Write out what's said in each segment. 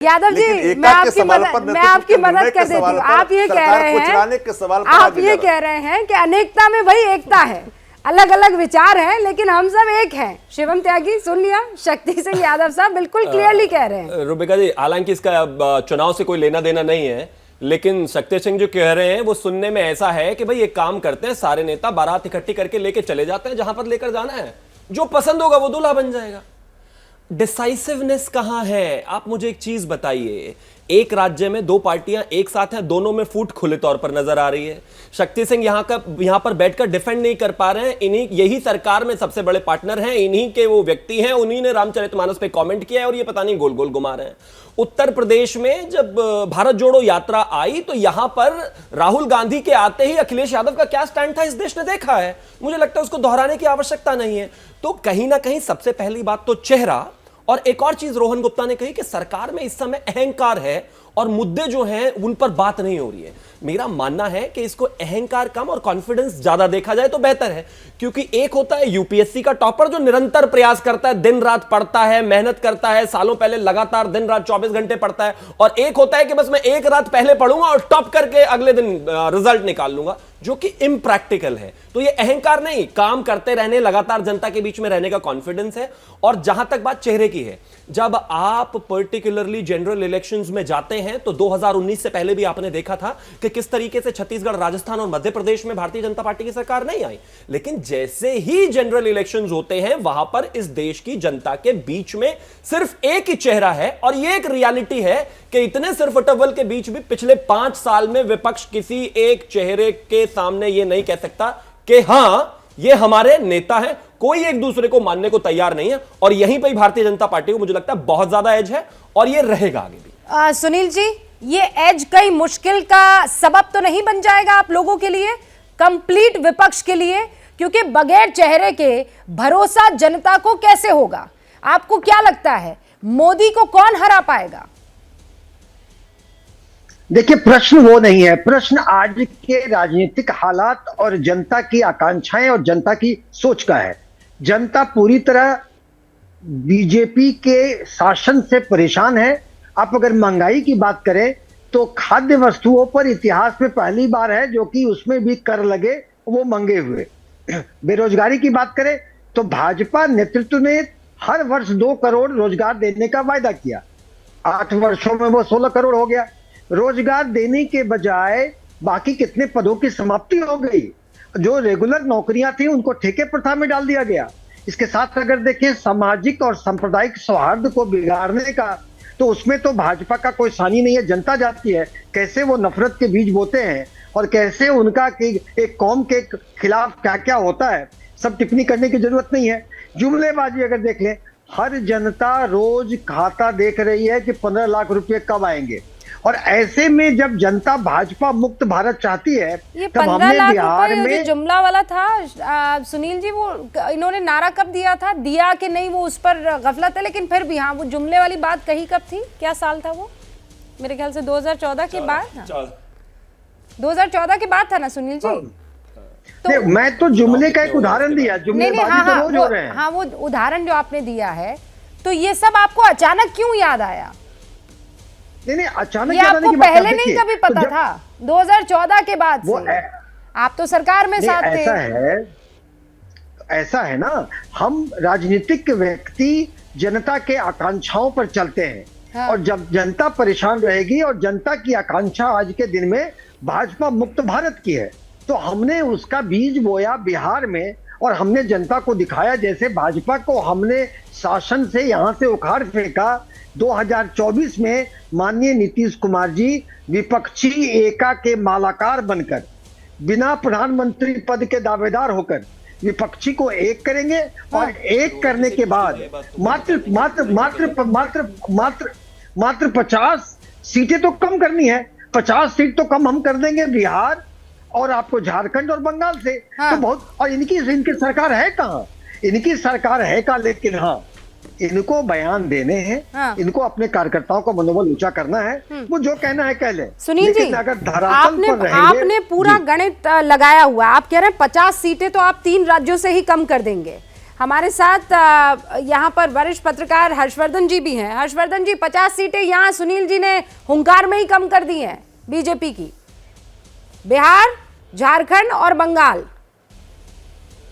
यादव जी, मैं आपकी मदद कर देती हूँ। आप ये कह रहे हैं कि अनेकता में वही एकता है, अलग अलग विचार हैं लेकिन हम सब एक हैं। शिवम त्यागी, सुन लिया, शक्ति सिंह यादव साहब बिल्कुल क्लियरली कह रहे हैं। रुबिका जी, हालांकि इसका चुनाव से कोई लेना देना नहीं है, लेकिन शक्ति सिंह जो कह रहे हैं वो सुनने में ऐसा है कि भाई एक काम करते हैं, सारे नेता बारात इकट्ठी करके लेके चले जाते हैं जहां पर लेकर जाना है, जो पसंद होगा वो दूल्हा बन जाएगा। डिसाइसिवनेस कहां है? आप मुझे एक चीज बताइए, एक राज्य में दो पार्टियां एक साथ हैं, दोनों में फूट खुले तौर पर नजर आ रही है। शक्ति सिंह यहां पर बैठकर डिफेंड नहीं कर पा रहे हैं। यही सरकार में सबसे बड़े पार्टनर हैं, इन्हीं के वो व्यक्ति हैं, उन्हीं ने रामचरितमानस पे कमेंट किया है और ये पता नहीं गोल गोल घुमा रहे हैं। उत्तर प्रदेश में जब भारत जोड़ो यात्रा आई तो यहां पर राहुल गांधी के आते ही अखिलेश यादव का क्या स्टैंड था इस देश ने देखा है। मुझे लगता है उसको दोहराने की आवश्यकता नहीं है। तो कहीं ना कहीं सबसे पहली बात तो चेहरा, और एक और चीज रोहन गुप्ता ने कही कि सरकार में इस समय अहंकार है और मुद्दे जो हैं उन पर बात नहीं हो रही है। मेरा मानना है कि इसको अहंकार कम और कॉन्फिडेंस ज्यादा देखा जाए तो बेहतर है, क्योंकि एक होता है यूपीएससी का टॉपर जो निरंतर प्रयास करता है, दिन रात पढ़ता है, मेहनत करता है, सालों पहले लगातार दिन रात 24 घंटे पढ़ता है, और एक होता है कि बस मैं एक रात पहले पढ़ूंगा और टॉप करके अगले दिन रिजल्ट निकाल लूंगा, जो कि इम्प्रैक्टिकल है। तो ये अहंकार नहीं, काम करते रहने, लगातार जनता के बीच में रहने का कॉन्फिडेंस है। और जहां तक बात चेहरे की है, जब आप पर्टिकुलरली जनरल इलेक्शंस में जाते हैं तो 2019 से पहले भी आपने देखा था कि किस तरीके से छत्तीसगढ़, राजस्थान और मध्य प्रदेश में भारतीय जनता पार्टी की सरकार नहीं आई। लेकिन जैसे ही जनरल इलेक्शंस होते हैं, वहां पर इस देश की जनता के बीच में सिर्फ एक ही चेहरा है, और यह एक रियलिटी है कि इतने सिरफटवल के बीच भी पिछले 5 साल में विपक्ष किसी एक चेहरे के सामने यह नहीं कह सकता कि हां ये हमारे नेता हैं। कोई एक दूसरे को मानने को तैयार नहीं है, और यहीं पर भारतीय जनता पार्टी को मुझे लगता है बहुत ज्यादा एज है, और ये रहेगा आगे भी। सुनील जी, ये एज कई मुश्किल का सबब तो नहीं बन जाएगा आप लोगों के लिए, कंप्लीट विपक्ष के लिए? क्योंकि बगैर चेहरे के भरोसा जनता को कैसे होगा? आपको क्या लगता है मोदी को कौन हरा पाएगा? देखिए, प्रश्न वो नहीं है, प्रश्न आज के राजनीतिक हालात और जनता की आकांक्षाएं और जनता की सोच का है। जनता पूरी तरह बीजेपी के शासन से परेशान है। आप अगर महंगाई की बात करें तो खाद्य वस्तुओं पर इतिहास में पहली बार है जो कि उसमें भी कर लगे, वो मंगे हुए। बेरोजगारी की बात करें तो भाजपा नेतृत्व ने हर वर्ष 2 करोड़ रोजगार देने का वायदा किया, 8 वर्षों में वो 16 करोड़ हो गया। रोजगार देने के बजाय बाकी कितने पदों की समाप्ति हो गई। जो रेगुलर नौकरियां थी उनको ठेके प्रथा में डाल दिया गया। इसके साथ अगर देखें सामाजिक और सांप्रदायिक सौहार्द को बिगाड़ने का, तो उसमें तो भाजपा का कोई सानी नहीं है। जनता जानती है कैसे वो नफरत के बीज बोते हैं और कैसे उनका एक कौम के खिलाफ क्या क्या होता है, सब टिप्पणी करने की जरूरत नहीं है। जुमलेबाजी अगर देख लें, हर जनता रोज खाता देख रही है कि 15 लाख रुपए कब आएंगे, और ऐसे में जब जनता भाजपा मुक्त भारत चाहती है, तब हमने बिहार में जो जुमला वाला था सुनील जी, वो इन्होंने नारा कब दिया था? दिया कि नहीं वो उस पर गफलत है, लेकिन फिर भी हाँ, वो जुमले वाली बात कही कब थी? क्या साल था वो? मेरे ख्याल से 2014 के बाद था। 2014 के बाद था ना सुनील जी? तो मैं तो जुमले का एक उदाहरण दिया, जुमलेबाजी तो रोज हो रहे हैं। हाँ, वो उदाहरण जो आपने दिया है, तो ये सब आपको अचानक क्यों याद आया? नहीं, अचानक ये आपको पहले नहीं कभी पता था? 2014 के बाद से आप तो सरकार में साथ थे। ऐसा है ना, हम राजनीतिक व्यक्ति जनता के आकांक्षाओं पर चलते हैं। हाँ। और जब जनता परेशान रहेगी, और जनता की आकांक्षा आज के दिन में भाजपा मुक्त भारत की है, तो हमने उसका बीज बोया बिहार में, और हमने जनता को दिखाया जैसे भाजपा को हमने शासन से यहां से उखाड़ फेंका। 2024 में माननीय नीतीश कुमार जी विपक्षी एका के मालाकार बनकर, बिना प्रधानमंत्री पद के दावेदार होकर विपक्षी को एक करेंगे, और एक करने के बाद मात्र मात्र मात्र मात्र मात्र मात्र 50 सीटें तो कम करनी है, 50 सीट तो कम हम कर देंगे बिहार और आपको झारखंड और बंगाल से। तो बहुत, और इनकी सरकार है कहाँ? इनकी सरकार है कहाँ? लेकिन हाँ, इनको बयान देने हैं। हाँ। इनको अपने कार्यकर्ताओं का मनोबल ऊंचा करना है। वो जो कहना है कह ले। सुनील जी, अगर आपने पूरा गणित लगाया हुआ, आप कह रहे हैं 50 सीटें तो आप 3 राज्यों से ही कम कर देंगे। हमारे साथ यहाँ पर वरिष्ठ पत्रकार हर्षवर्धन जी भी हैं। हर्षवर्धन जी, 50 सीटें यहाँ सुनील जी ने हुंकार में ही कम कर दी हैं बीजेपी की। बिहार, झारखंड और बंगाल।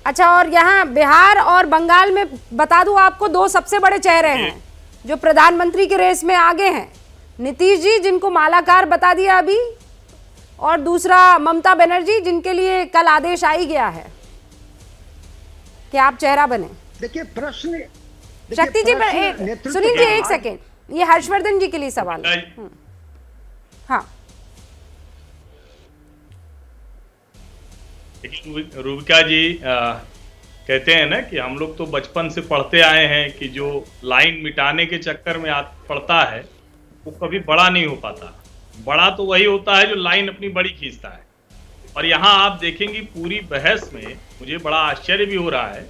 अच्छा, और यहाँ बिहार और बंगाल में बता दूं आपको, दो सबसे बड़े चेहरे हैं जो प्रधानमंत्री के रेस में आगे हैं। नीतीश जी, जिनको मालाकार बता दिया अभी, और दूसरा ममता बनर्जी, जिनके लिए कल आदेश आ ही गया है कि आप चेहरा बने। देखिए प्रश्न, शक्ति जी, सुनील जी एक सेकेंड, ये हर्षवर्धन जी के लिए सवाल है। हाँ, रूबिका जी कहते हैं ना कि हम लोग तो बचपन से पढ़ते आए हैं कि जो लाइन मिटाने के चक्कर में पड़ता है वो कभी बड़ा नहीं हो पाता। बड़ा तो वही होता है जो लाइन अपनी बड़ी खींचता है। और यहाँ आप देखेंगे पूरी बहस में मुझे बड़ा आश्चर्य भी हो रहा है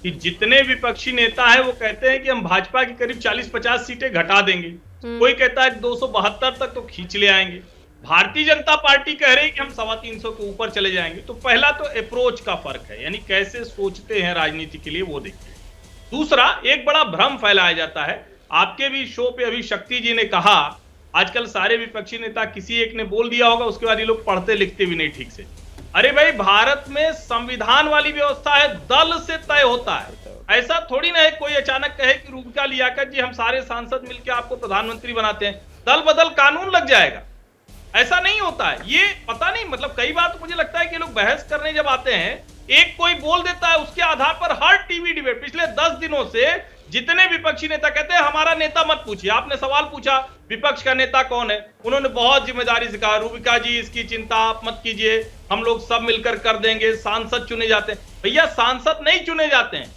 कि जितने विपक्षी नेता हैं वो कहते हैं कि हम भाजपा की करीब 40-50 सीटें घटा देंगे। कोई कहता है 272 तक तो खींच ले आएंगे। भारतीय जनता पार्टी कह रही है कि हम 350 के ऊपर चले जाएंगे। तो पहला तो अप्रोच का फर्क है, यानी कैसे सोचते हैं राजनीति के लिए, वो देखिए। दूसरा, एक बड़ा भ्रम फैलाया जाता है। आपके भी शो पे अभी शक्ति जी ने कहा आजकल सारे विपक्षी नेता, किसी एक ने बोल दिया होगा उसके बाद ये लोग पढ़ते लिखते भी नहीं ठीक से। अरे भाई, भारत में संविधान वाली व्यवस्था है, दल से तय होता है। ऐसा थोड़ी ना है कोई अचानक कहे कि रूबिका लियाकत जी हम सारे सांसद मिलकर आपको प्रधानमंत्री बनाते हैं, दल बदल कानून लग जाएगा। ऐसा नहीं होता है। ये पता नहीं, मतलब कई बार तो मुझे लगता है कि लोग बहस करने जब आते हैं, एक कोई बोल देता है, उसके आधार पर हर टीवी डिबेट पिछले 10 दिनों से जितने विपक्षी नेता कहते हैं हमारा नेता मत पूछिए। आपने सवाल पूछा विपक्ष का नेता कौन है, उन्होंने बहुत जिम्मेदारी से कहा रूबिका जी इसकी चिंता आप मत कीजिए, हम लोग सब मिलकर कर देंगे। सांसद चुने जाते हैं। भैया, सांसद नहीं चुने जाते हैं,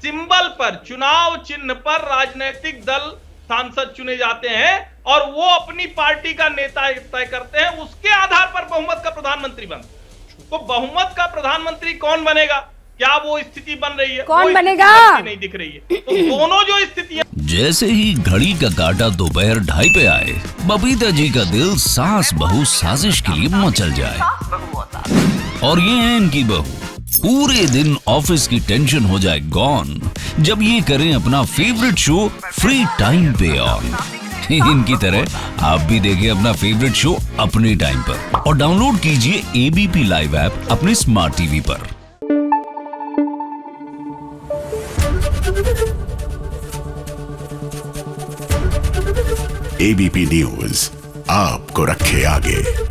सिंबल पर, चुनाव चिन्ह पर राजनीतिक दल सांसद चुने जाते हैं और वो अपनी पार्टी का नेता तय करते हैं, उसके आधार पर बहुमत का प्रधानमंत्री बनते हैं। तो बहुमत का प्रधानमंत्री कौन बनेगा, क्या वो स्थिति बन रही है? कौन बनेगा? नहीं दिख रही है। तो दोनों जो स्थिति, जैसे ही घड़ी का काटा दोपहर 2:30 पे आए, बबीता जी का दिल सास बहू साजिश के लिए मचल जाए। और ये है इनकी बहू, पूरे दिन ऑफिस की टेंशन हो जाए गॉन जब ये करें अपना फेवरेट शो फ्री टाइम पे ऑन। इनकी तरह आप भी देखें अपना फेवरेट शो अपने टाइम पर और डाउनलोड कीजिए एबीपी लाइव ऐप अपने स्मार्ट टीवी पर। एबीपी न्यूज आपको रखे आगे।